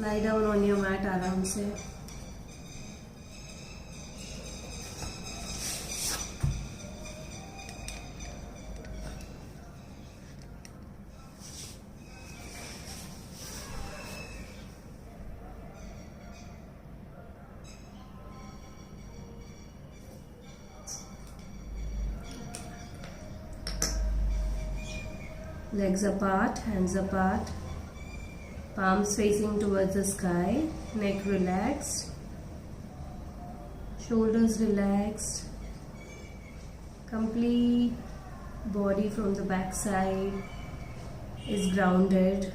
Lie down on your mat आराम से. Legs apart, hands apart, palms facing towards the sky, neck relaxed, shoulders relaxed, complete body from the back side is grounded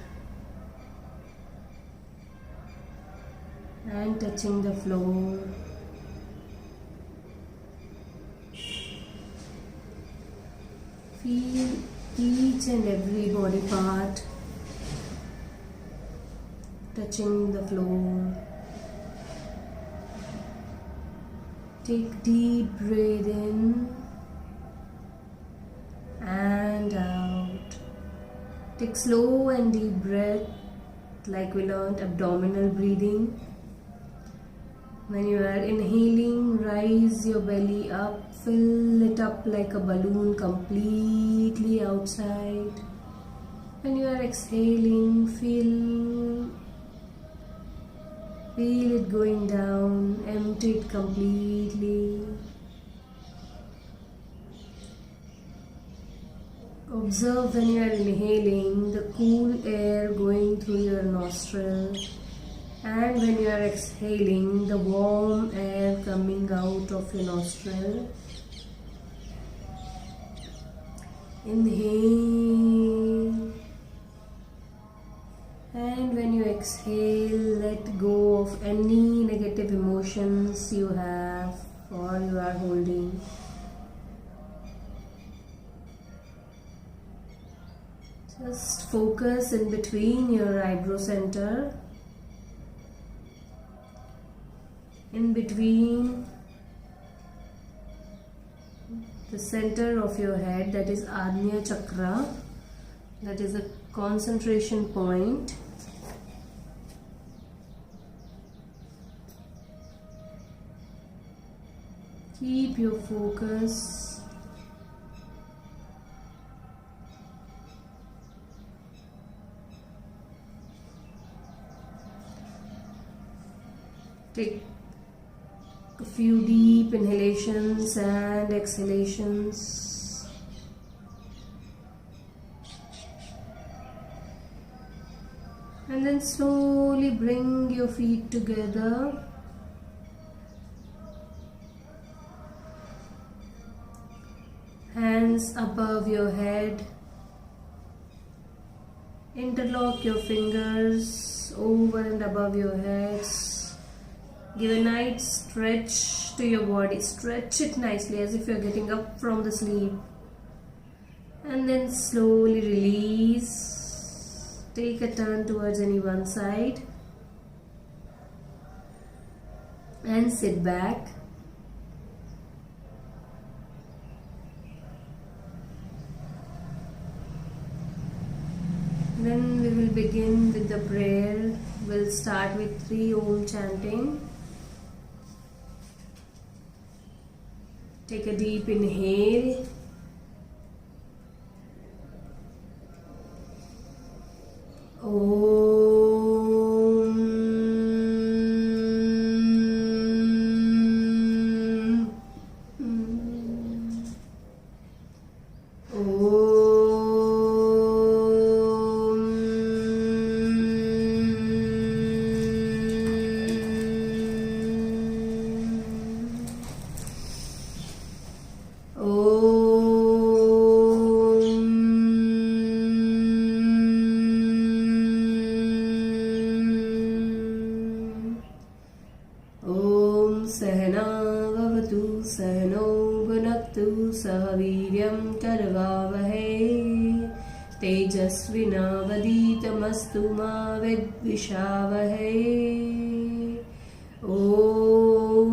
and touching the floor. Feel each and every body part touching the floor. Take deep breath in and out. Take slow and deep breath like we learned abdominal breathing. When you are inhaling, raise your belly up, fill it up like a balloon completely outside. When you are exhaling, feel it going down, empty it completely. Observe when you are inhaling the cool air going through your nostril. And when you are exhaling, the warm air coming out of your nostril. Inhale. And when you exhale, let go of any negative emotions you have or you are holding. Just focus in between your eyebrow center. In between the center of your head, that is Agnya Chakra, that is a concentration point. Keep your focus. Take a few deep inhalations and exhalations. And then slowly bring your feet together. Hands above your head. Interlock your fingers over and above your heads. Give a nice stretch to your body. Stretch it nicely as if you're getting up from the sleep. And then slowly release. Take a turn towards any one side. And sit back. Then we will begin with the prayer. We'll start with 3 Om chanting. Take a deep inhale. सहनावतु सहनो भुनक्तु सह वीर्यं करवावहै तेजस्विनावधीतमस्तु मा विद्विषावहै। ओम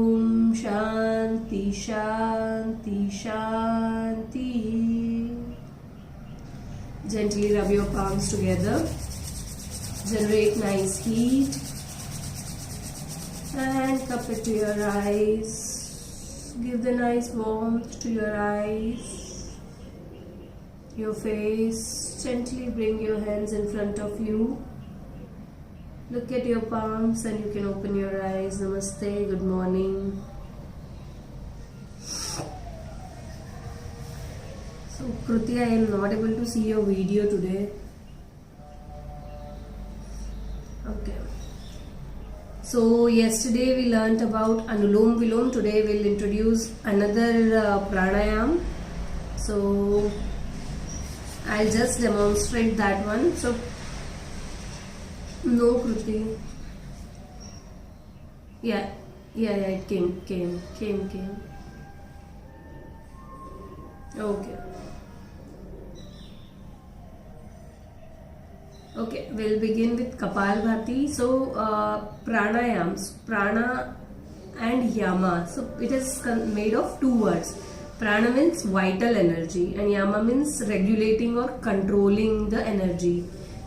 शांति शांति शांति। Gently rub your palms together. Generate nice heat. And cup it to your eyes. Give the nice warmth to your eyes, your face. Gently bring your hands in front of you. Look at your palms and you can open your eyes. Namaste, good morning. So Kruti, I am not able to see your video today. Okay. So yesterday we learnt about Anulom Vilom. Today we'll introduce another pranayam. So I'll just demonstrate that one. So no, Kruti. Yeah, it came. Okay, we'll begin with Kapalbhati. So, pranayams, prana and yama. So, it is made of two words. Prana means vital energy and yama means regulating or controlling the energy.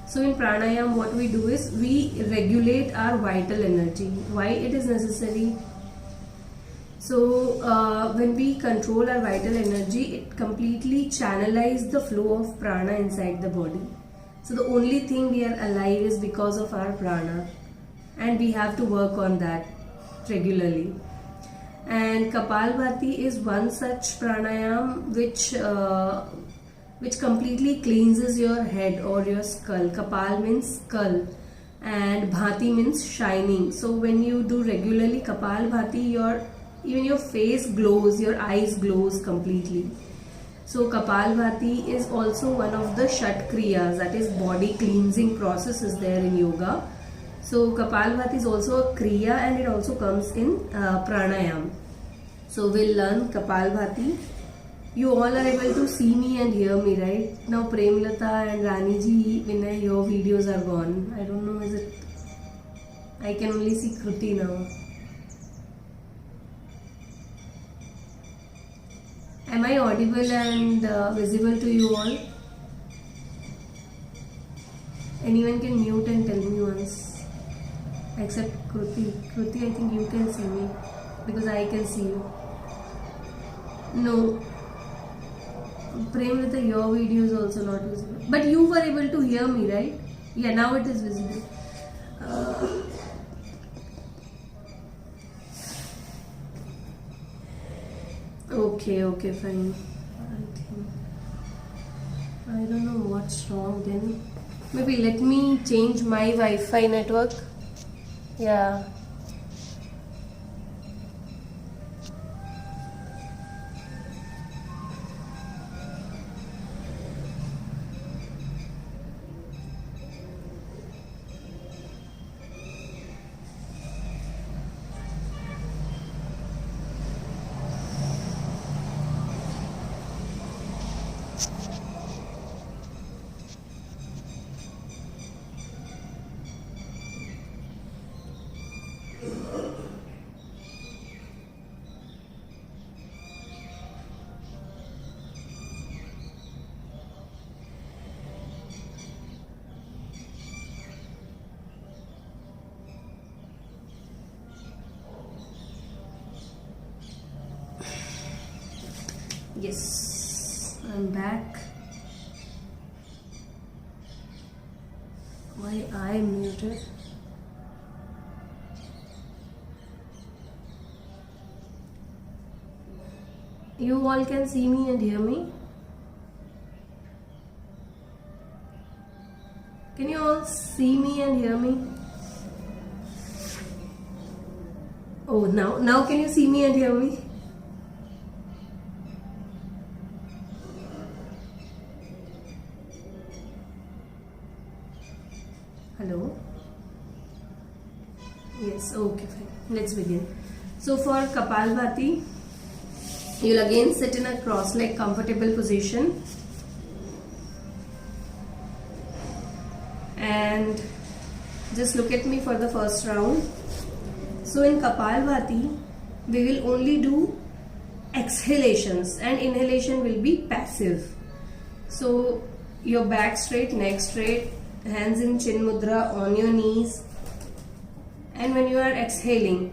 So, in pranayam, what we do is we regulate our vital energy. Why it is necessary? So, when we control our vital energy, it completely channelizes the flow of prana inside the body. So the only thing we are alive is because of our prana, and we have to work on that regularly. And Kapalbhati is one such pranayam which completely cleanses your head or your skull. Kapal means skull and Bhati means shining. So when you do regularly Kapalbhati, even your face glows, your eyes glows completely. So Kapalbhati is also one of the Shat Kriyas, that is body cleansing process is there in yoga. So Kapalbhati is also a Kriya and it also comes in Pranayam. So we'll learn Kapalbhati. You all are able to see me and hear me, right? Now Premlata and Raniji, Vinay, your videos are gone. I don't know, is it? I can only see Kruti now. Am I audible and visible to you all? Anyone can mute and tell me once. Except Kruti. Kruti, I think you can see me because I can see you. No. Premlata, your video is also not visible. But you were able to hear me, right? Yeah, now it is visible. Okay, fine. I don't know what's wrong then. Maybe let me change my Wi-Fi network. Yeah. Yes, I'm back. Why I muted? You all can see me and hear me? Can you all see me and hear me? Oh, now can you see me and hear me? Hello? Yes, okay, fine. Let's begin. So for Kapalbhati, you'll again sit in a cross-leg comfortable position. And just look at me for the first round. So in Kapalbhati, we will only do exhalations and inhalation will be passive. So your back straight, neck straight, hands in chin mudra on your knees, and when you are exhaling,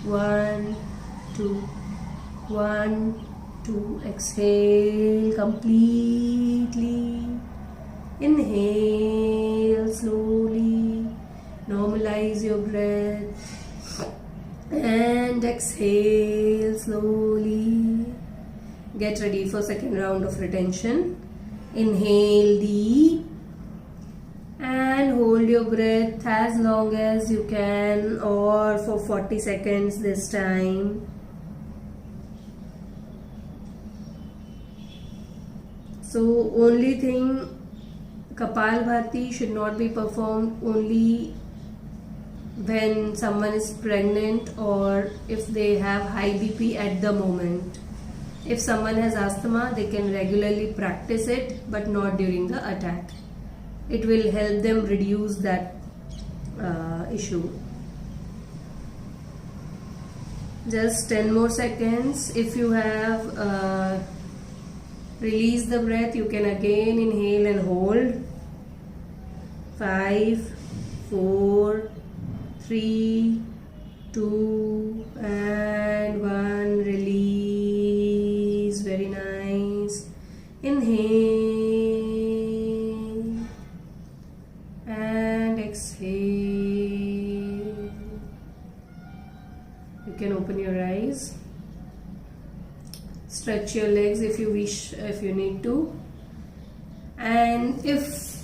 1, 2, 1, 2. Exhale completely. Inhale slowly. Normalize your breath. And exhale slowly. Get ready for second round of retention. Inhale deep. And hold your breath as long as you can, or for 40 seconds this time. So only thing, Kapalbhati should not be performed only when someone is pregnant or if they have high BP at the moment. If someone has asthma, they can regularly practice it, but not during the attack. It will help them reduce that issue. Just 10 more seconds. If you have released the breath, you can again inhale and hold. 5, 4, 3, 2 and 1. Release. Very nice. Inhale and exhale. You can open your eyes. Stretch your legs if you wish, if you need to. And if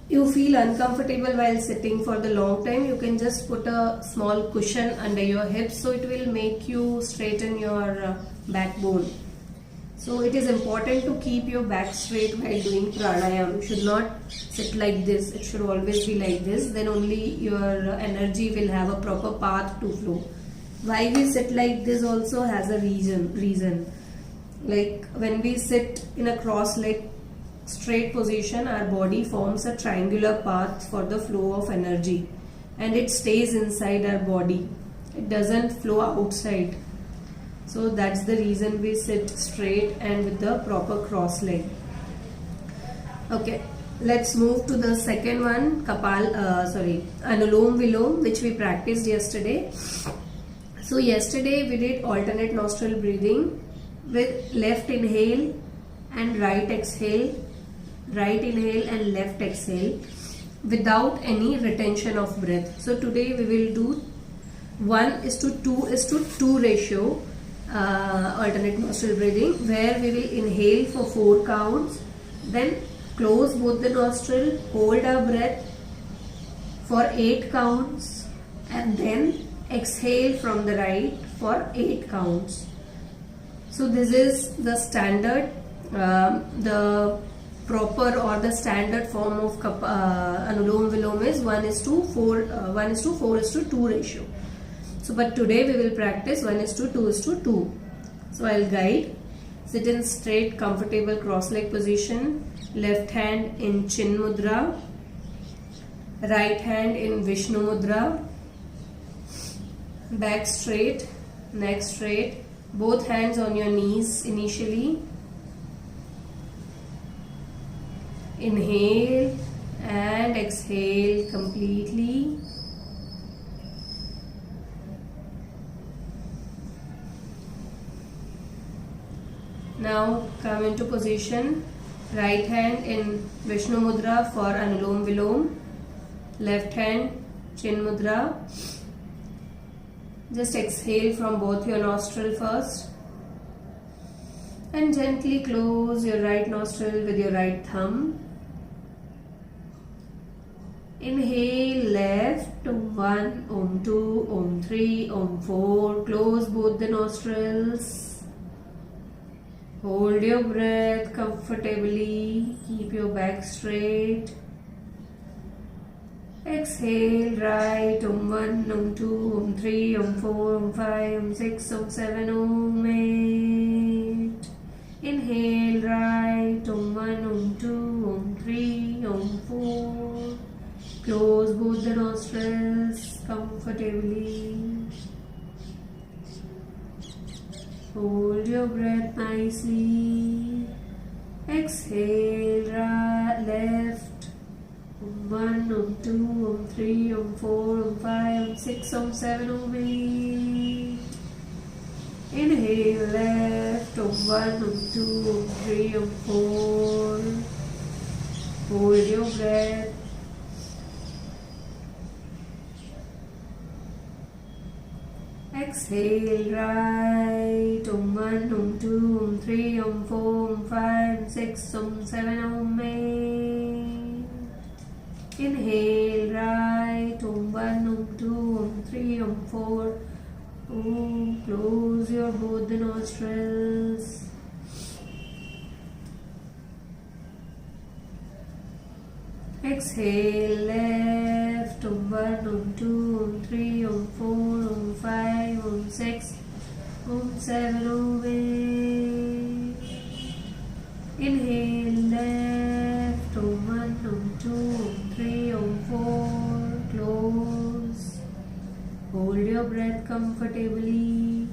you feel uncomfortable while sitting for the long time, you can just put a small cushion under your hips, so it will make you straighten your backbone. So it is important to keep your back straight while doing pranayam. You should not sit like this. It should always be like this. Then only your energy will have a proper path to flow. Why we sit like this also has a reason. Like when we sit in a cross-leg straight position, our body forms a triangular path for the flow of energy, and it stays inside our body. It doesn't flow outside. So that's the reason we sit straight and with the proper cross leg. Okay, let's move to the second one, Anulom Vilom, which we practiced yesterday. So yesterday we did alternate nostril breathing with left inhale and right exhale, right inhale and left exhale without any retention of breath. So today we will do 1:2:2 ratio alternate nostril breathing, where we will inhale for 4 counts, then close both the nostril, hold our breath for 8 counts, and then exhale from the right for 8 counts. So this is the standard, the proper or the standard form of Anulom Vilom is 1:4:2 ratio. So but today we will practice 1:2:2. So I'll guide. Sit in straight comfortable cross leg position, left hand in Chin Mudra, right hand in Vishnu Mudra, back straight, neck straight, both hands on your knees initially. Inhale and exhale completely. Now come into position, right hand in Vishnu Mudra for Anulom Vilom, left hand Chin Mudra. Just exhale from both your nostril first and gently close your right nostril with your right thumb. Inhale left, Om 1, Om 2, Om 3, Om 4. Close both the nostrils. Hold your breath comfortably. Keep your back straight. Exhale right, Om 1, Om 2, Om 3, Om 4, Om 5, Om 6, Om 7, Om 8. Inhale right, Om 1, Om 2, Om 3, Om 4. Close both the nostrils comfortably. Hold your breath nicely. Exhale right, left, 1, Om 2, Om 3, Om 4, Om 5, Om 6, Om 7, Om 8. Inhale left, Om 1, Om 2, Om 3, Om 4. Hold your breath. Exhale right, Om 1, Om 2, Om 3, Om 4, Om 5, Om 6, Om 7, Om 8. Inhale right, Om 1, Om 2, Om 3, Om 4. Om. Close your both the nostrils. Exhale left, Om 1, Om 2, Om 3, Om 4, Om 5, Om 6, Om 7, Om 8. Inhale left, Om 1, Om 2, Om 3, Om 4. Close. Hold your breath comfortably.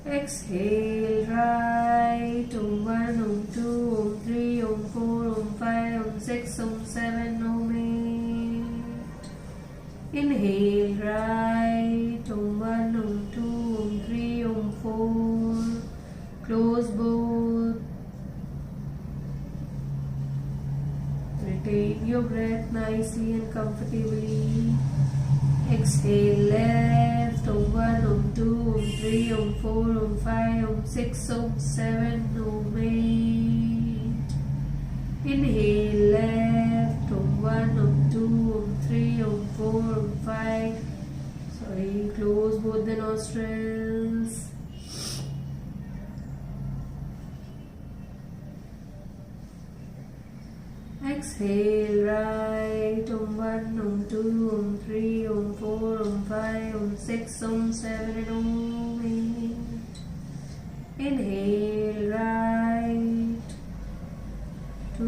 Exhale right, Om 1, Om 2, Om 3, Om 4, Om 5, Om 6, Om 7, Om 8. Inhale right, Om 1, Om 2, Om 3, Om 4. Close both. Retain your breath nicely and comfortably. Exhale left, Om 1, Om 2, Om 3, Om 4, Om 5, Om 6, Om 7, Om 8. Inhale left, Om 1, Om 2, Om 3, Om 4, Om 5. Sorry, close both the nostrils. Exhale right, Om 1, Om 2, Om 3, Om 4, Om 5, Om 6, Om 7, and Om 8. Inhale right, 2,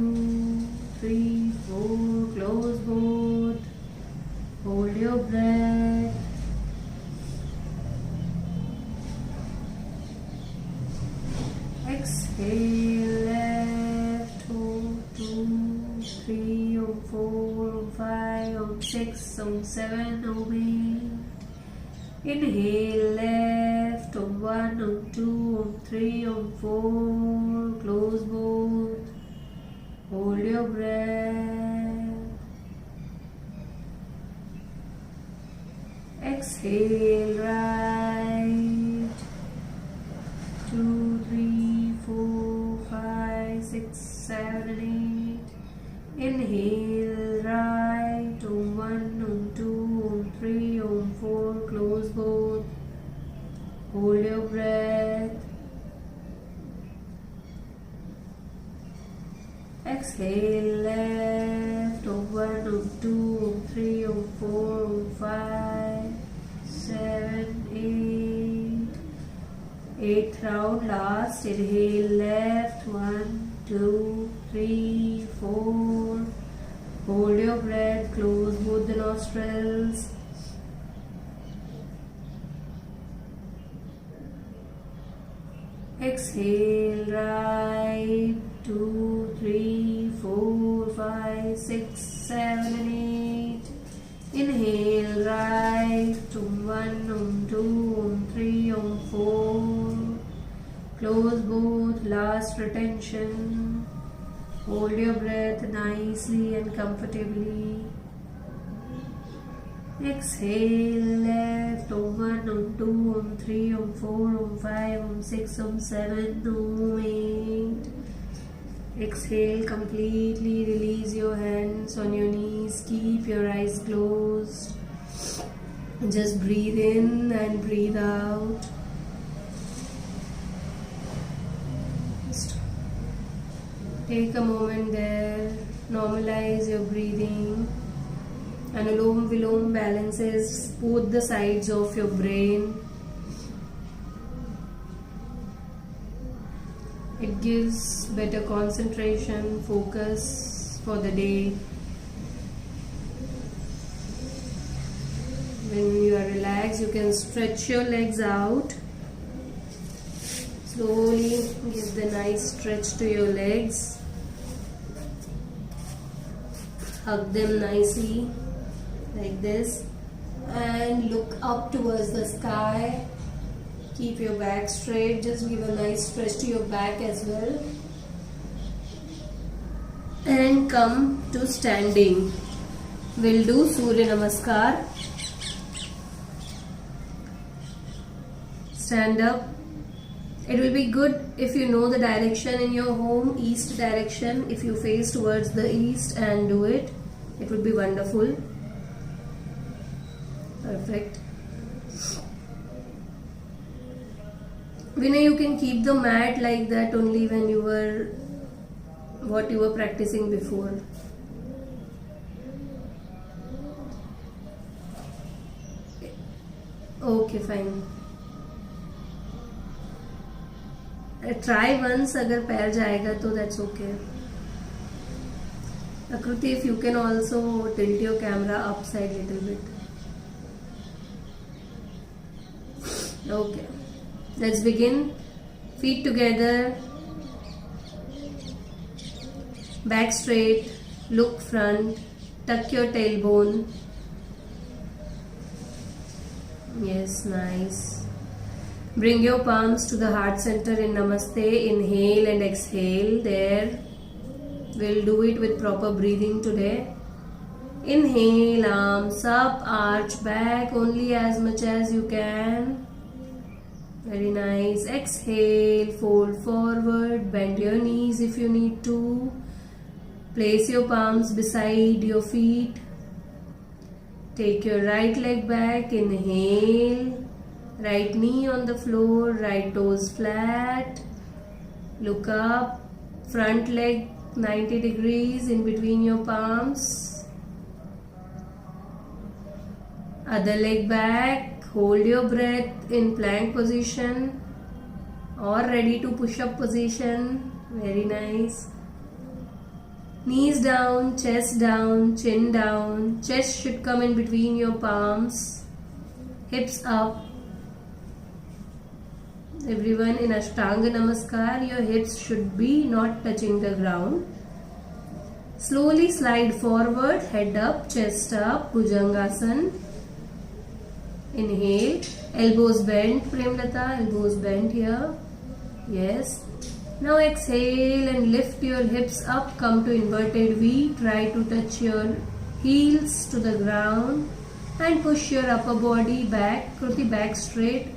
3, 4. Close both. Hold your breath. Exhale left, 2, 3, Om 4, Om 5, Om 6, Om 7, Om 8. Inhale left, Om 1, Om 2, Om 3, Om 4. Close both. Hold your breath. Exhale right, 2, 3, 4, 5, 6, 7, and 8. Inhale right, Om 1, Om 2, Om 3, Om 4. Close both. Hold your breath. Exhale left, Om 1, Om 2, Om 3, Om 4, Om 5, 7, 8. Eighth round, last. Inhale left, 1, 2, 3, 4. Hold your breath, close both the nostrils. Exhale right, 2, 3, 4, 5, 6, 7, and 8. Inhale right, Om 1, Om 2, Om 3, Om 4. Close both, last retention. Hold your breath nicely and comfortably. Exhale left, Om 1, Om 2, Om 3, Om 4, Om 5, Om 6, Om 7, Om 8. Exhale, completely release your hands on your knees. Keep your eyes closed. Just breathe in and breathe out. Just take a moment there. Normalize your breathing. Anulom Vilom balances both the sides of your brain. It gives better concentration, focus for the day. When you are relaxed, you can stretch your legs out. Slowly give the nice stretch to your legs. Hug them nicely like this and look up towards the sky. Keep your back straight. Just give a nice stretch to your back as well. And come to standing. We'll do Surya Namaskar. Stand up. It will be good if you know the direction in your home, east direction. If you face towards the east and do it, it would be wonderful. Perfect. Vinay, you can keep the mat like that only when you were what you were practicing before. Okay, fine. Try once. अगर पैर जाएगा तो that's okay. Akruti, if you can also tilt your camera upside little bit. Okay. Let's begin. Feet together. Back straight. Look front. Tuck your tailbone. Yes, nice. Bring your palms to the heart center in Namaste. Inhale and exhale there. We'll do it with proper breathing today. Inhale, arms up, arch back only as much as you can. Very nice. Exhale, fold forward, bend your knees if you need to. Place your palms beside your feet. Take your right leg back. Inhale. Right knee on the floor, right toes flat. Look up. Front leg 90 degrees in between your palms. Other leg back. Hold your breath in plank position or ready to push up position. Very nice. Knees down, chest down, chin down. Chest should come in between your palms. Hips up. Everyone, in Ashtanga Namaskar, your hips should be not touching the ground. Slowly slide forward, head up, chest up, Bhujangasana. Inhale, elbows bent, Premlata, elbows bent here. Yes. Now exhale and lift your hips up, come to inverted V. Try to touch your heels to the ground and push your upper body back, Kruti, back straight,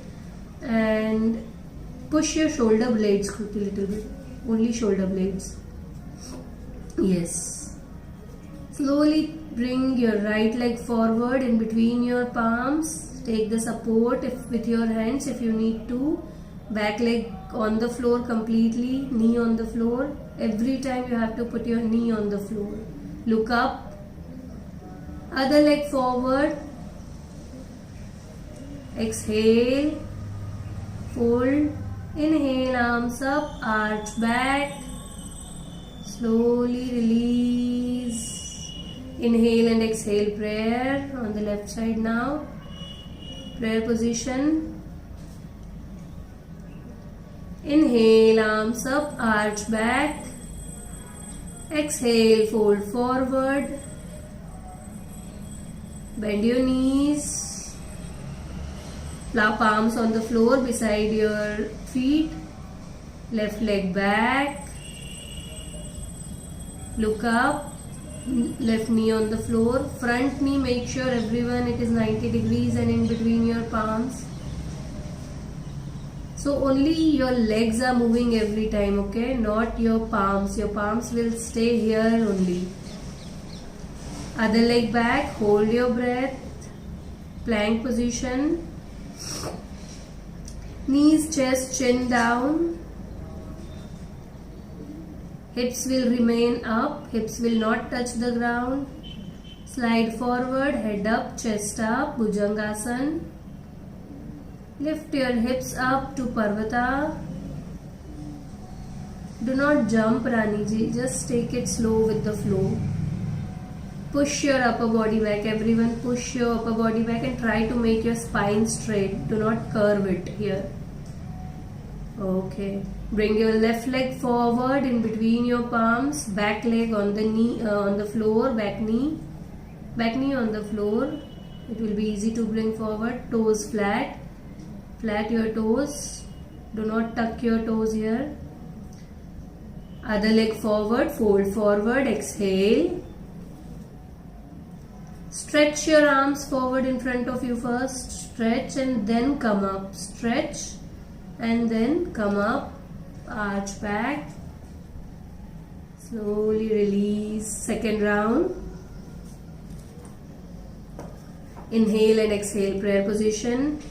and push your shoulder blades, Kruti, little bit. Only shoulder blades. Yes. Slowly bring your right leg forward in between your palms. Take the support with your hands if you need to. Back leg on the floor completely. Knee on the floor. Every time you have to put your knee on the floor. Look up. Other leg forward. Exhale. Fold. Inhale, arms up, arch back. Slowly release. Inhale and exhale, prayer on the left side now. Prayer position. Inhale, arms up, arch back. Exhale, fold forward. Bend your knees. Palms on the floor beside your feet. Left leg back. Look up. Left knee on the floor. Front knee, make sure everyone it is 90 degrees and in between your palms. So only your legs are moving every time, okay? Not your palms. Your palms will stay here only. Other leg back. Hold your breath. Plank position. Knees, chest, chin down. Hips will remain up. Hips will not touch the ground. Slide forward, head up, chest up, Bhujangasana. Lift your hips up to Parvata. Do not jump, Rani ji. Just take it slow with the flow. Push your upper body back. Everyone push your upper body back and try to make your spine straight. Do not curve it here. Okay. Bring your left leg forward in between your palms, back leg on the knee, on the floor, back knee on the floor. It will be easy to bring forward. Toes flat, flat your toes. Do not tuck your toes here. Other leg forward, fold forward, exhale. Stretch your arms forward in front of you first. Stretch and then come up. Stretch and then come up. Arch back. Slowly release. Second round. Inhale and exhale, prayer position.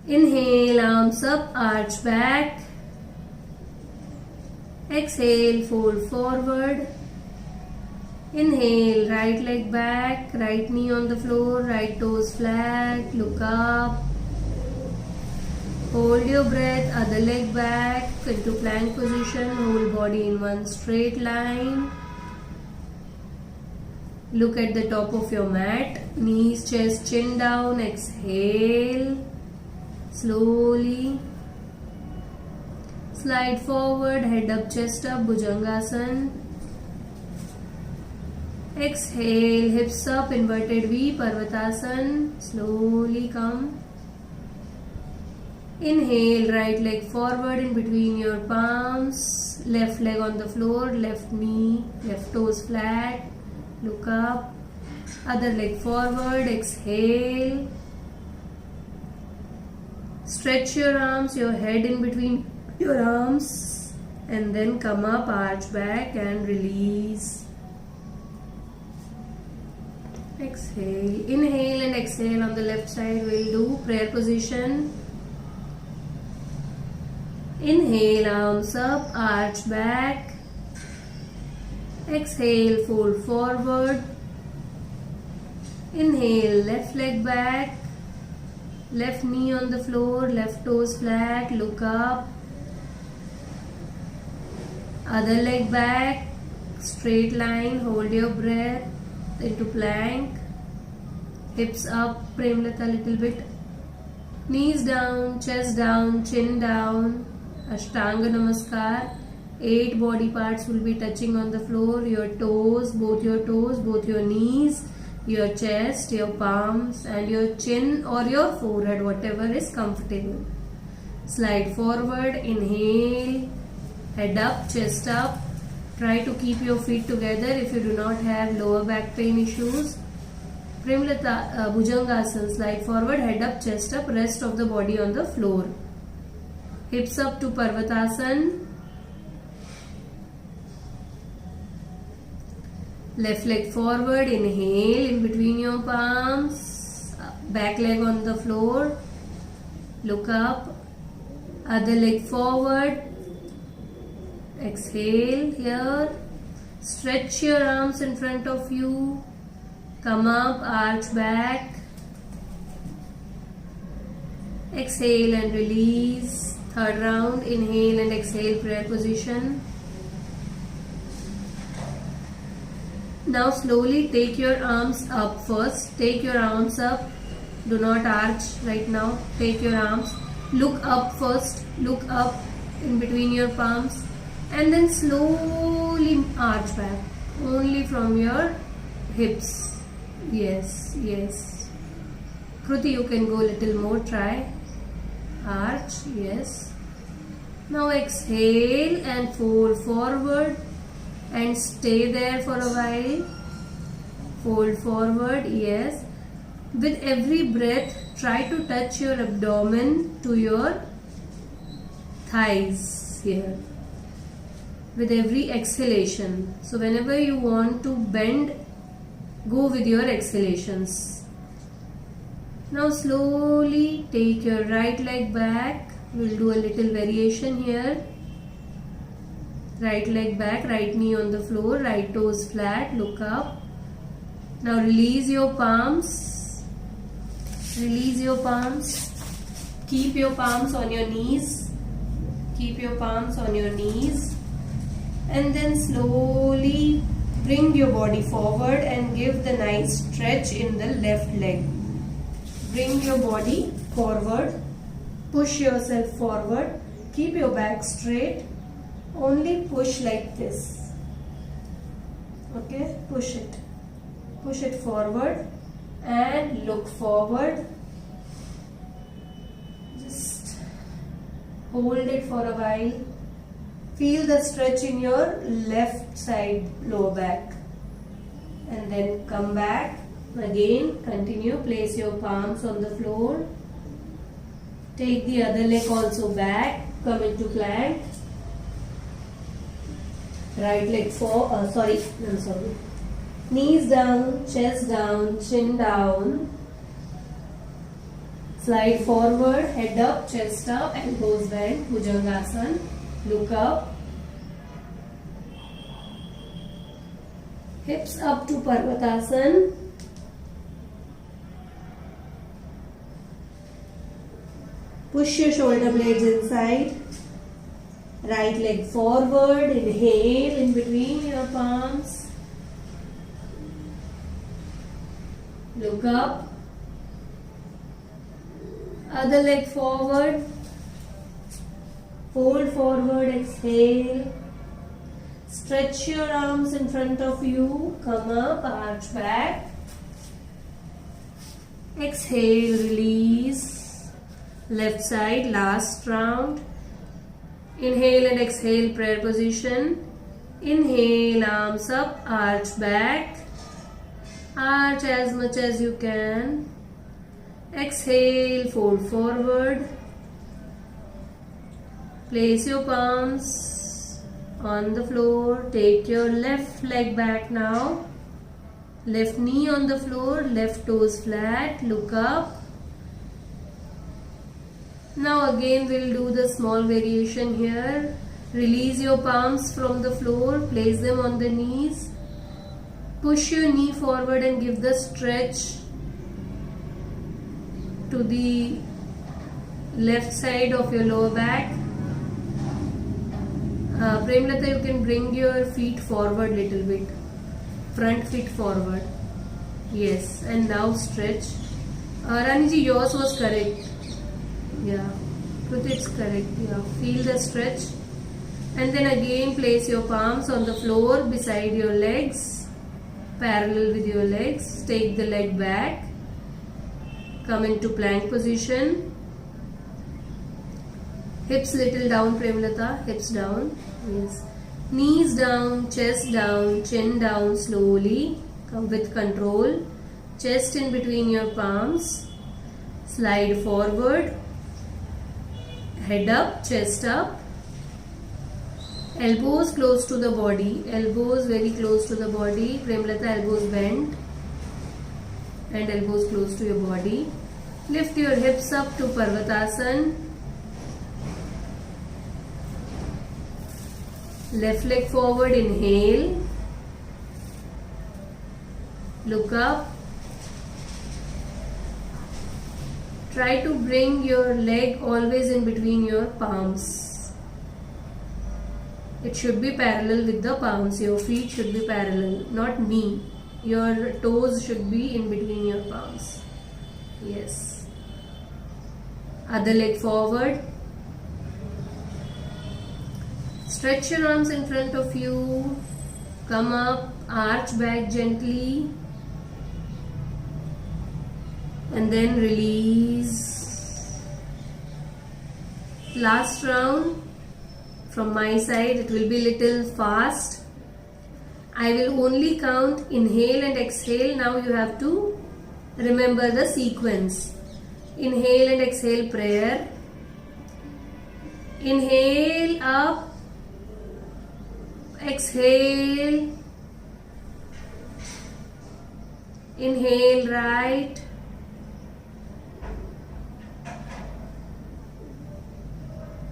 Inhale, arms up, arch back. Exhale, fold forward. Inhale, right leg back, right knee on the floor, right toes flat, look up. Hold your breath, other leg back into plank position, whole body in one straight line. Look at the top of your mat, knees, chest, chin down, exhale. Slowly slide forward, head up, chest up, Bhujangasana. Exhale, hips up, inverted V, Parvatasana. Slowly come. Inhale, right leg forward in between your palms, left leg on the floor, left knee, left toes flat, look up, other leg forward, exhale. Stretch your arms, your head in between your arms, and then come up, arch back and release. Exhale, inhale and exhale on the left side. We'll do prayer position. Inhale, arms up, arch back. Exhale, fold forward. Inhale, left leg back. Left knee on the floor, left toes flat, look up. Other leg back, straight line, hold your breath into plank. Hips up, Premlata little bit. Knees down, chest down, chin down. Ashtanga Namaskar. 8 body parts will be touching on the floor. Your toes, both your knees, your chest, your palms and your chin or your forehead, whatever is comfortable. Slide forward, inhale, head up, chest up. Try to keep your feet together if you do not have lower back pain issues. Premlata Bhujangasana, slide forward, head up, chest up, rest of the body on the floor. Hips up to Parvatasana. Left leg forward, inhale in between your palms, back leg on the floor, look up, other leg forward, exhale here, stretch your arms in front of you, come up, arch back, exhale and release. Third round, inhale and exhale, prayer position. Now slowly take your arms up first. Take your arms up. Do not arch right now. Take your arms. Look up first. Look up in between your palms. And then slowly arch back. Only from your hips. Yes, yes. Kruti, you can go little more. Try. Arch. Yes. Now exhale and fold forward. And stay there for a while. Fold forward, yes. With every breath, try to touch your abdomen to your thighs here. With every exhalation. So whenever you want to bend, go with your exhalations. Now slowly take your right leg back. We'll do a little variation here. Right leg back, right knee on the floor, right toes flat, look up. Now release your palms. Release your palms. Keep your palms on your knees. Keep your palms on your knees. And then slowly bring your body forward and give the nice stretch in the left leg. Bring your body forward. Push yourself forward Keep your back straight. Only push like this. Okay, push it. Push it forward and look forward. Just hold it for a while. Feel the stretch in your left side lower back. And then come back. Again, continue. Place your palms on the floor. Take the other leg also back. Come into plank. Right leg knees down, chest down, chin down. Slide forward, head up, chest up, elbows bent, Bhujangasana. Look up. Hips up to Parvatasana. Push your shoulder blades inside. Right leg forward. Inhale in between your palms. Look up. Other leg forward. Fold forward. Exhale. Stretch your arms in front of you. Come up. Arch back. Exhale. Release. Left side, last round. Inhale and exhale, prayer position. Inhale, arms up, arch back. Arch as much as you can. Exhale, fold forward. Place your palms on the floor. Take your left leg back now. Left knee on the floor, left toes flat. Look up. Now again we'll do the small variation here. Release your palms from the floor, place them on the knees. Push your knee forward and give the stretch to the left side of your lower back. Premlata, you can bring your feet forward little bit. Front feet forward. Yes, and now stretch. Rani ji, yours was correct. Yeah, Kruti, it's correct. Yeah, feel the stretch. And then again place your palms on the floor beside your legs, parallel with your legs. Take the leg back. Come into plank position. Hips little down, Premlata. Hips down. Yes. Knees down, chest down, chin down slowly. Come with control. Chest in between your palms. Slide forward. Head up, chest up. Elbows close to the body. Elbows very close to the body. Premlata, elbows bent. And elbows close to your body. Lift your hips up to Parvatasana. Left leg forward, inhale. Look up. Try to bring your leg always in between your palms. It should be parallel with the palms. Your feet should be parallel, not knee. Your toes should be in between your palms. Yes. Other leg forward. Stretch your arms in front of you. Come up, arch back gently. And then release. Last round. From my side, it will be little fast. I will only count inhale and exhale. Now you have to remember the sequence. Inhale and exhale prayer. Inhale up. Exhale. Inhale right.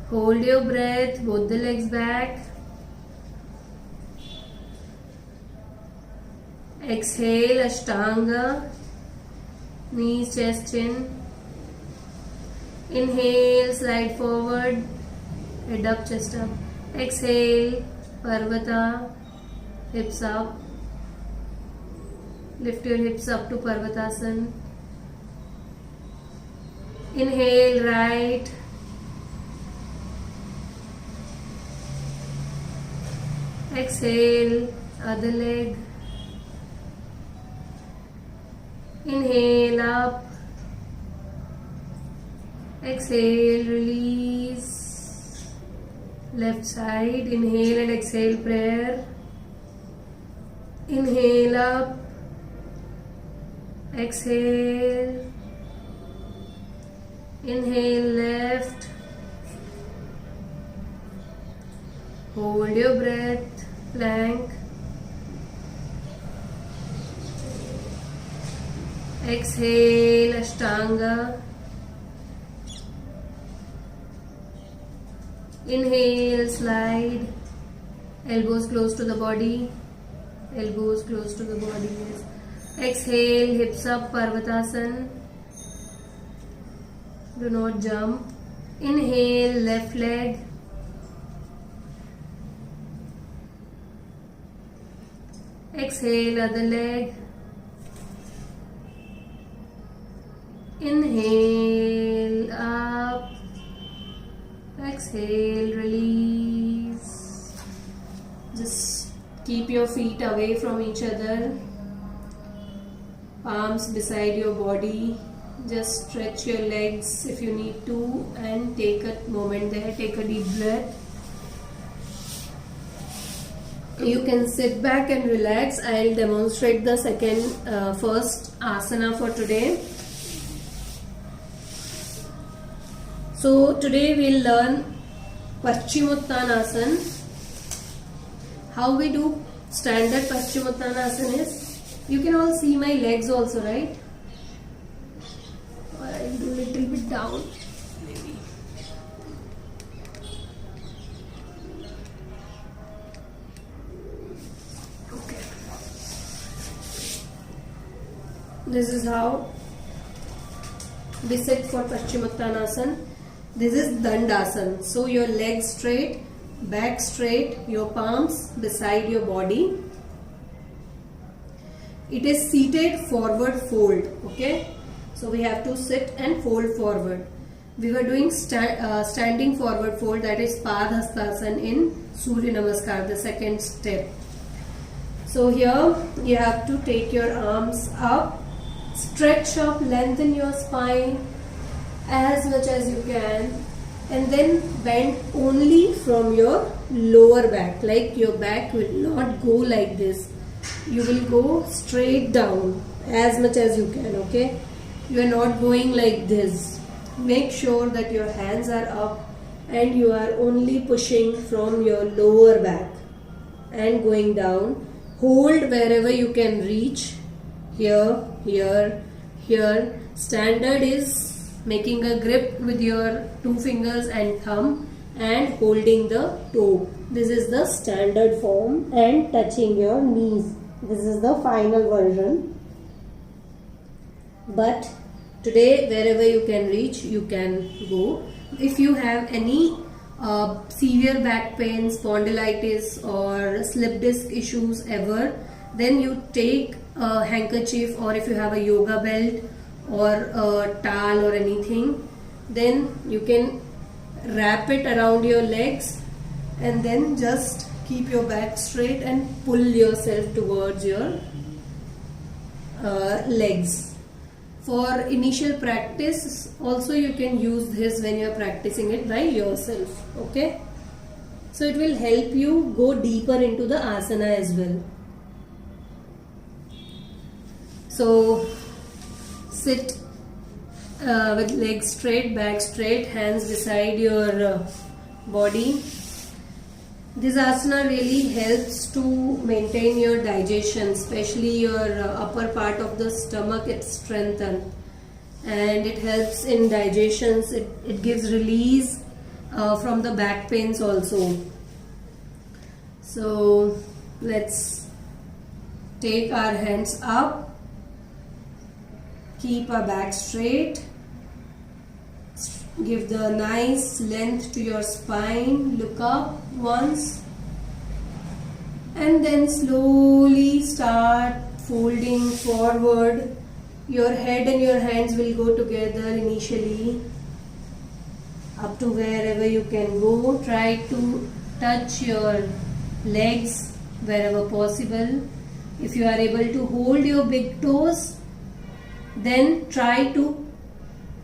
Hold your breath, both the legs back. Exhale, Ashtanga. Knees, chest, chin. Inhale, slide forward. Head up, chest up. Exhale, Parvata. Hips up. Lift your hips up to Parvatasana. Inhale, right. Exhale, other leg. Inhale up. Exhale, release. Left side, inhale and exhale prayer. Inhale up. Exhale. Inhale left. Hold your breath. Plank. Exhale, Ashtanga. Inhale, slide. Elbows close to the body. Elbows close to the body. Exhale, hips up, Parvatasana. Do not jump. Inhale, left leg. Exhale, other leg. Inhale, up. Exhale, release. Just keep your feet away from each other. Palms beside your body. Just stretch your legs if you need to and take a moment there. Take a deep breath. You can sit back and relax. I'll demonstrate the first asana for today. So today we'll learn Paschimottanasana. How we do standard Paschimottanasana is, you can all see my legs also, right? Or I'll do a little bit down, maybe. Okay. This is how we sit for Paschimottanasana. This is Dandasana. So your legs straight, back straight, your palms beside your body. It is seated forward fold. Okay. So we have to sit and fold forward. We were doing standing forward fold, that is Padhastasana in Surya Namaskar, the second step. So here you have to take your arms up, stretch up, lengthen your spine as much as you can, and then bend only from your lower back. Like your back will not go like this. You will go straight down as much as you can. Okay. You are not going like this. Make sure that your hands are up and you are only pushing from your lower back and going down. Hold wherever you can reach. Here, here, here. Standard is making a grip with your 2 fingers and thumb and holding the toe. This is the standard form, and touching your knees. This is the final version. But today, wherever you can reach, you can go. If you have any severe back pain, spondylitis or slip disc issues ever, then you take a handkerchief, or if you have a yoga belt or a towel or anything, then you can wrap it around your legs and then just keep your back straight and pull yourself towards your legs. For initial practice also you can use this when you are practicing it by yourself. Okay, so it will help you go deeper into the asana as well. So sit with legs straight, back straight, hands beside your body. This asana really helps to maintain your digestion, especially your upper part of the stomach. It's strengthened and it helps in digestions. It gives release from the back pains also. So let's take our hands up. Keep our back straight. Give the nice length to your spine. Look up once. And then slowly start folding forward. Your head and your hands will go together initially. Up to wherever you can go. Try to touch your legs wherever possible. If you are able to hold your big toes, then try to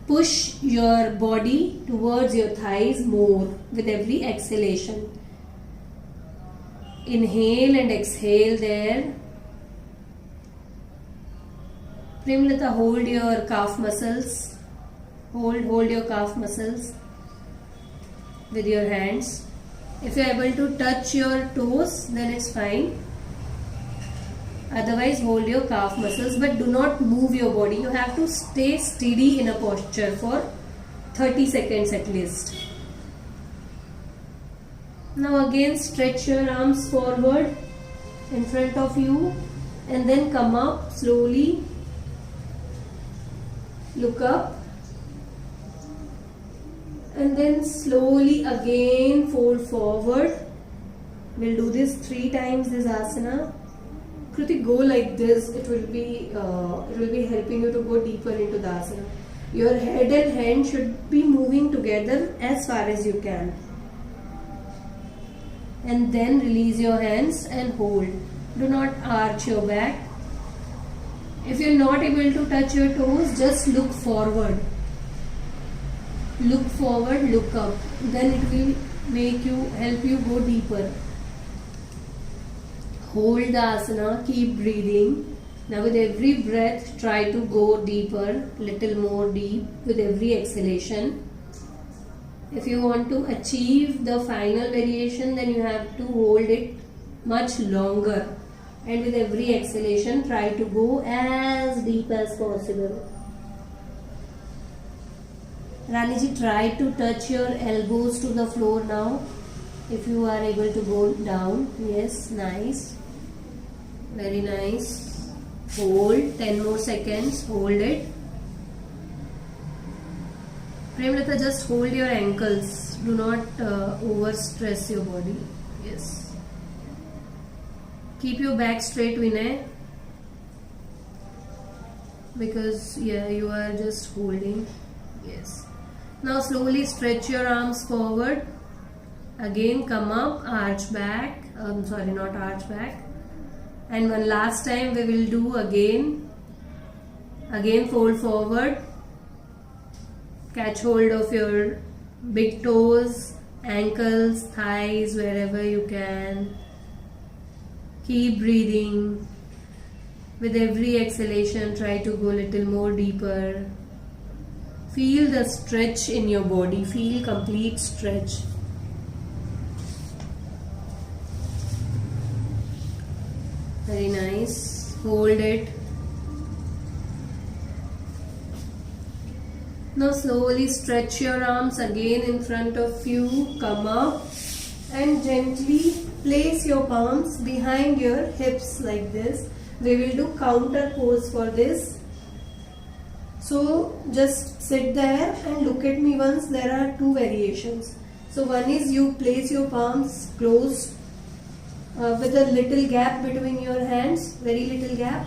push your body towards your thighs more with every exhalation. Inhale and exhale there. Premlata, hold your calf muscles. Hold your calf muscles with your hands. If you are able to touch your toes, then it's fine. Otherwise, hold your calf muscles, but do not move your body. You have to stay steady in a posture for 30 seconds at least. Now again, stretch your arms forward in front of you and then come up slowly. Look up. And then slowly again fold forward. We'll do this 3 times, this asana. Kruti, go like this. It will be helping you to go deeper into the asana. Your head and hand should be moving together as far as you can. And then release your hands and hold. Do not arch your back. If you're not able to touch your toes, just look forward. Look forward, look up. Then it will help you go deeper. Hold the asana, keep breathing. Now with every breath, try to go deeper, little more deep with every exhalation. If you want to achieve the final variation, then you have to hold it much longer. And with every exhalation, try to go as deep as possible. Raniji, try to touch your elbows to the floor now. If you are able to go down. Yes, nice. Very nice. Hold 10 more seconds. Hold it. Premlata, just hold your ankles. Do not overstress your body. Yes. Keep your back straight, Vinay. Because you are just holding. Yes. Now slowly stretch your arms forward. Again come up, arch back. Sorry, not arch back. And one last time we will do again. Again fold forward. Catch hold of your big toes, ankles, thighs, wherever you can. Keep breathing. With every exhalation, try to go a little more deeper. Feel the stretch in your body. Feel complete stretch. Very nice. Hold it. Now slowly stretch your arms again in front of you. Come up and gently place your palms behind your hips like this. We will do counter pose for this. So just sit there and look at me once. There are 2 variations. So one is you place your palms close with a little gap between your hands, very little gap,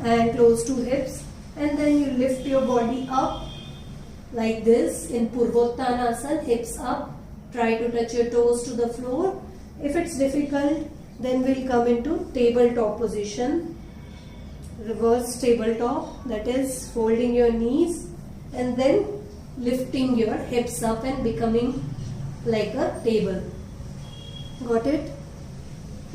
and close to hips, and then you lift your body up like this in Purvottanasana, hips up. Try to touch your toes to the floor. If it's difficult, then we'll come into tabletop position. Reverse tabletop, that is folding your knees and then lifting your hips up and becoming like a table. Got it?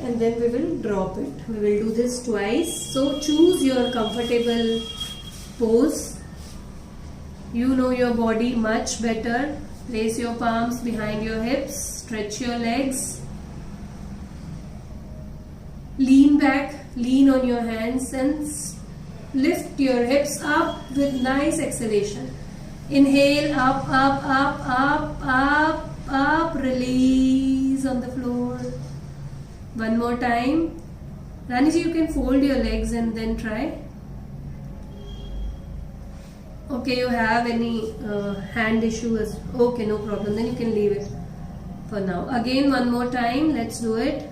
And then we will drop it. We will do this twice. So choose your comfortable pose. You know your body much better. Place your palms behind your hips. Stretch your legs. Lean back. Lean on your hands and lift your hips up with nice exhalation. Inhale, up, up, up, up, up, up. Release on the floor. One more time. Raniji, you can fold your legs and then try. Okay, you have any hand issues? Okay, no problem. Then you can leave it for now. Again, one more time. Let's do it.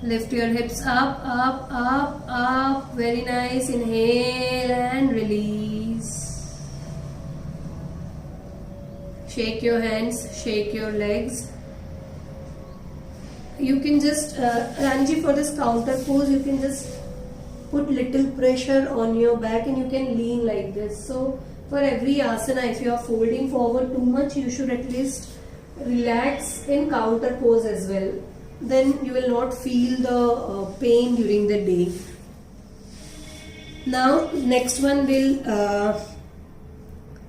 Lift your hips up, up, up, up. Very nice. Inhale and release. Shake your hands, shake your legs. you can just Ranji, for this counter pose, you can just put little pressure on your back and you can lean like this. So for every asana, if you are folding forward too much, you should at least relax in counter pose as well. Then you will not feel the pain during the day. Now next one will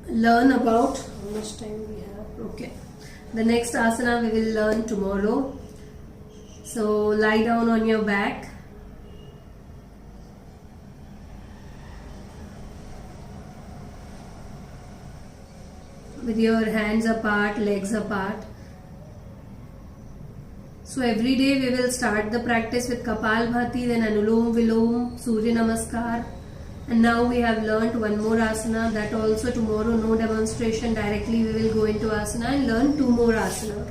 learn about, how much time we have? Okay. The next asana we will learn tomorrow. So lie down on your back. With your hands apart, legs apart. So every day we will start the practice with Kapalbhati, then Anulom Vilom, Surya Namaskar. And now we have learnt one more asana, that also tomorrow, no demonstration, directly we will go into asana and learn 2 more asana.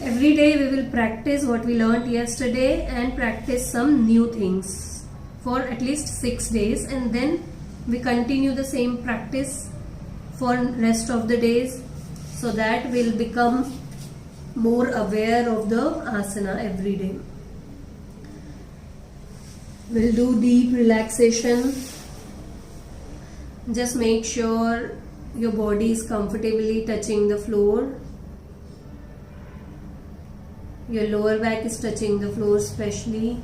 Every day we will practice what we learnt yesterday and practice some new things for at least 6 days, and then we continue the same practice for rest of the days, so that we'll become more aware of the asana every day. We'll do deep relaxation. Just make sure your body is comfortably touching the floor. Your lower back is touching the floor especially.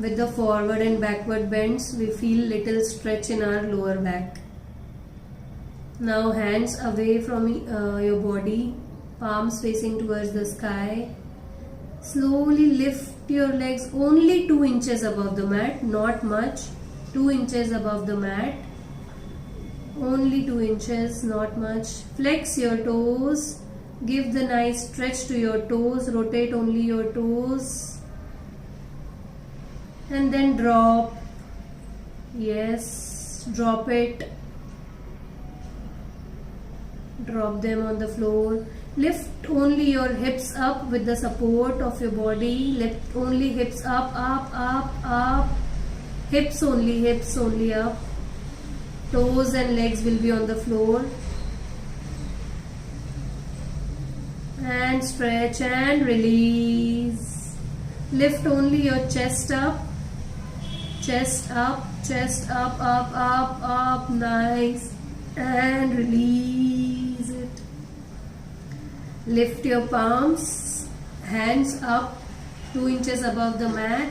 With the forward and backward bends, we feel little stretch in our lower back. Now hands away from your body, palms facing towards the sky. Slowly lift your legs only 2 inches above the mat, not much. 2 inches above the mat. Only 2 inches, not much. Flex your toes. Give the nice stretch to your toes. Rotate only your toes. And then drop. Yes, drop it. Drop them on the floor. Lift only your hips up with the support of your body. Lift only hips up, up, up, up. Hips only up. Toes and legs will be on the floor. And stretch and release. Lift only your chest up. Chest up, up, up, up. Nice. And release it. Lift your palms, hands up 2 inches above the mat.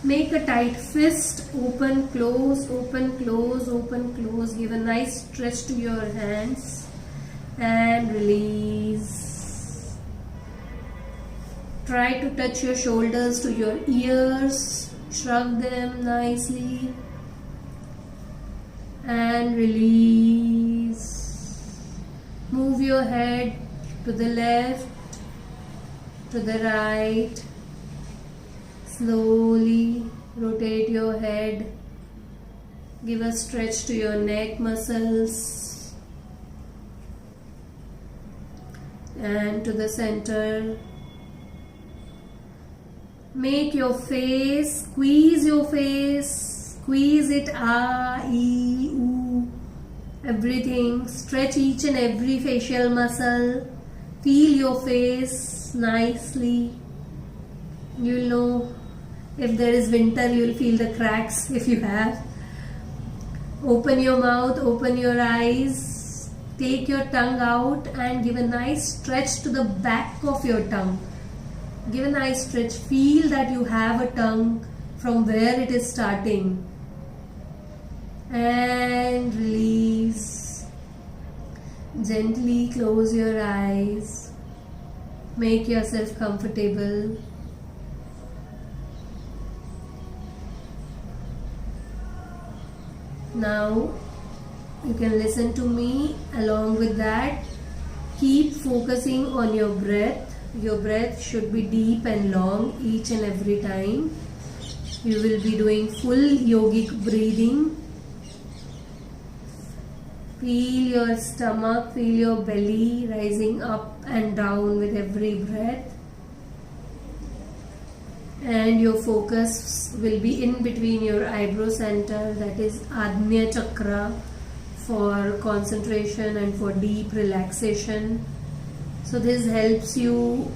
Make a tight fist, open, close, open, close, open, close. Give a nice stretch to your hands and release. Try to touch your shoulders to your ears. Shrug them nicely and release. Move your head to the left, to the right. Slowly rotate your head. Give a stretch to your neck muscles and to the center. Make your face, squeeze your face, squeeze it, e, oo, everything. Stretch each and every facial muscle. Feel your face nicely. You'll know if there is winter, you'll feel the cracks if you have. Open your mouth, open your eyes. Take your tongue out and give a nice stretch to the back of your tongue. Give a nice stretch. Feel that you have a tongue from where it is starting. And release. Gently close your eyes. Make yourself comfortable. Now you can listen to me. Along with that, keep focusing on your breath. Your breath should be deep and long each and every time. You will be doing full yogic breathing. Feel your stomach, feel your belly rising up and down with every breath. And your focus will be in between your eyebrow center, that is Agnya Chakra, for concentration and for deep relaxation. So this helps you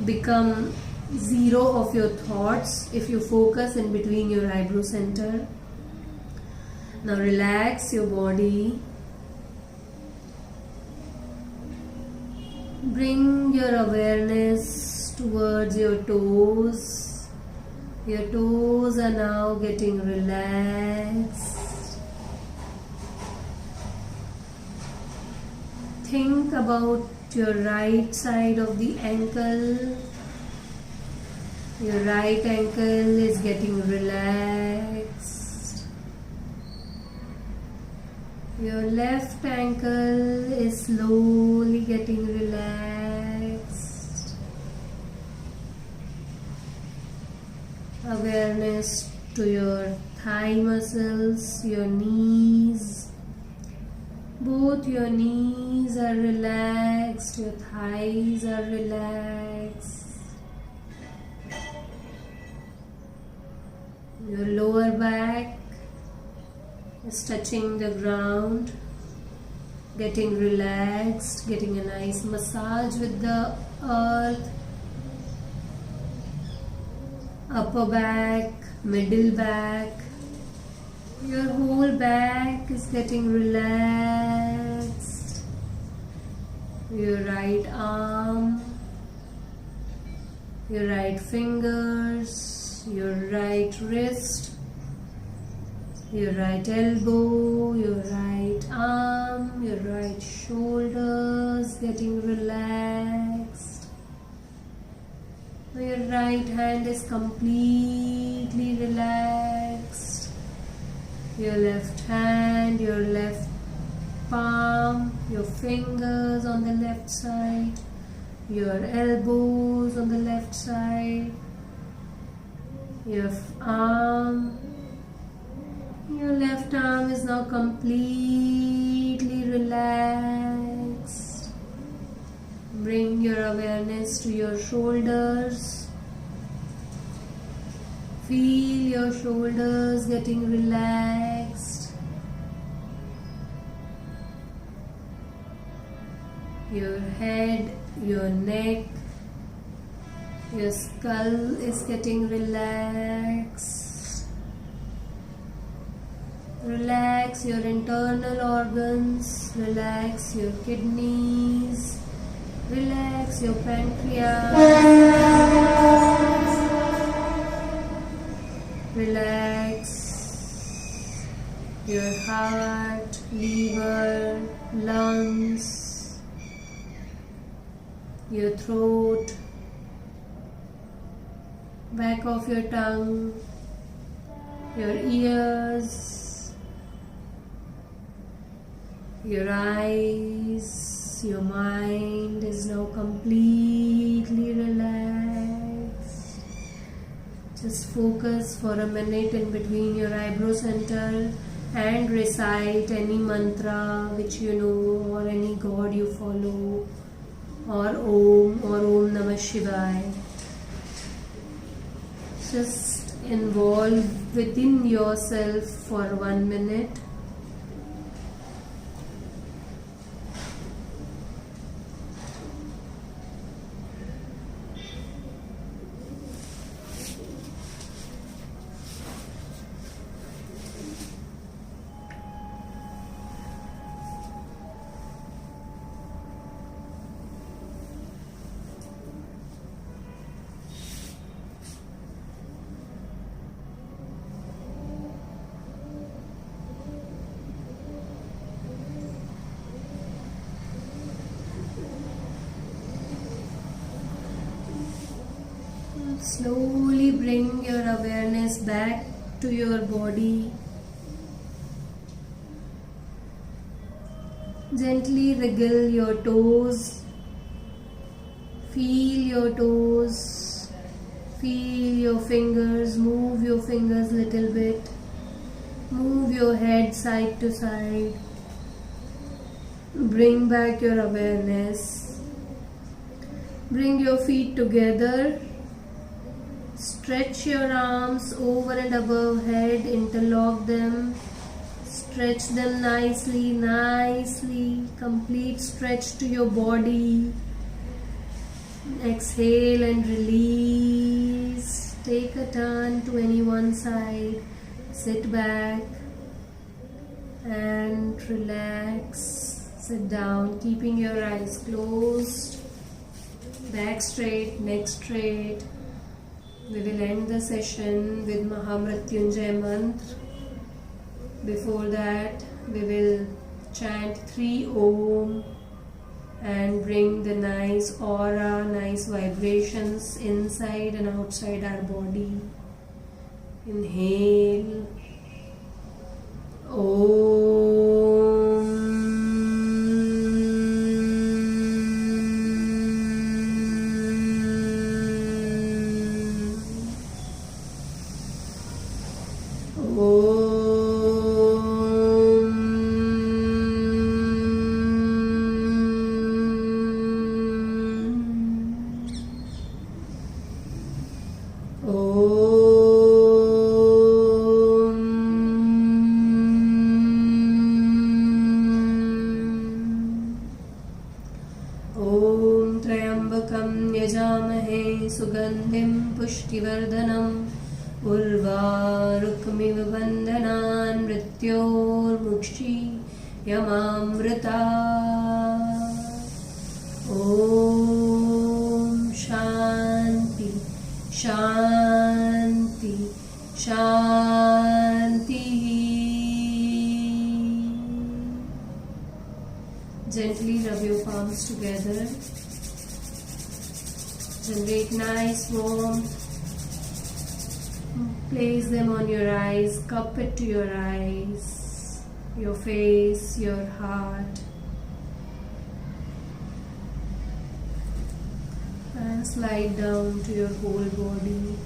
become zero of your thoughts if you focus in between your eyebrow center. Now relax your body. Bring your awareness towards your toes. Your toes are now getting relaxed. Think about your right side of the ankle. Your right ankle is getting relaxed. Your left ankle is slowly getting relaxed. Awareness to your thigh muscles, your knees. Both your knees are relaxed, your thighs are relaxed. Your lower back is touching the ground, getting relaxed, getting a nice massage with the earth. Upper back, middle back, your whole back is getting relaxed. Your right arm, your right fingers, your right wrist, your right elbow, your right arm, your right shoulders getting relaxed. Your right hand is completely relaxed. Your left hand, your left palm, your fingers on the left side, your elbows on the left side, your arm. Your left arm is now completely relaxed. Bring your awareness to your shoulders. Feel your shoulders getting relaxed. Your head, your neck, your skull is getting relaxed. Relax your internal organs. Relax your kidneys. Relax your pancreas. Relax your heart, liver, lungs, your throat, back of your tongue, your ears, your eyes. Your mind is now completely relaxed. Just focus for a minute in between your eyebrow center and recite any mantra which you know, or any god you follow, or Om Namah Shivaya. Just involve within yourself for 1 minute. Slowly bring your awareness back to your body. Gently wriggle your toes. Feel your toes. Feel your fingers. Move your fingers little bit. Move your head side to side. Bring back your awareness. Bring your feet together. Stretch your arms over and above head, interlock them, stretch them nicely, complete stretch to your body. Exhale and release. Take a turn to any one side. Sit back and relax. Sit down, keeping your eyes closed. Back straight, neck straight. We will end the session with Mahamrityunjay mantra. Before that, we will chant 3 Om and bring the nice aura, nice vibrations inside and outside our body. Inhale. ॐ त्र्यम्बकं यजामहे सुगन्धिं पुष्टिवर्धनम् उर्वारुकमिव बन्धनान् मृत्योर्मुक्षीयमामृता ॐ शान्ति शान्ति शान्तिः. Gently rub your palms together. Generate nice warmth. Place them on your eyes. Cup it to your eyes, your face, your heart. And slide down to your whole body.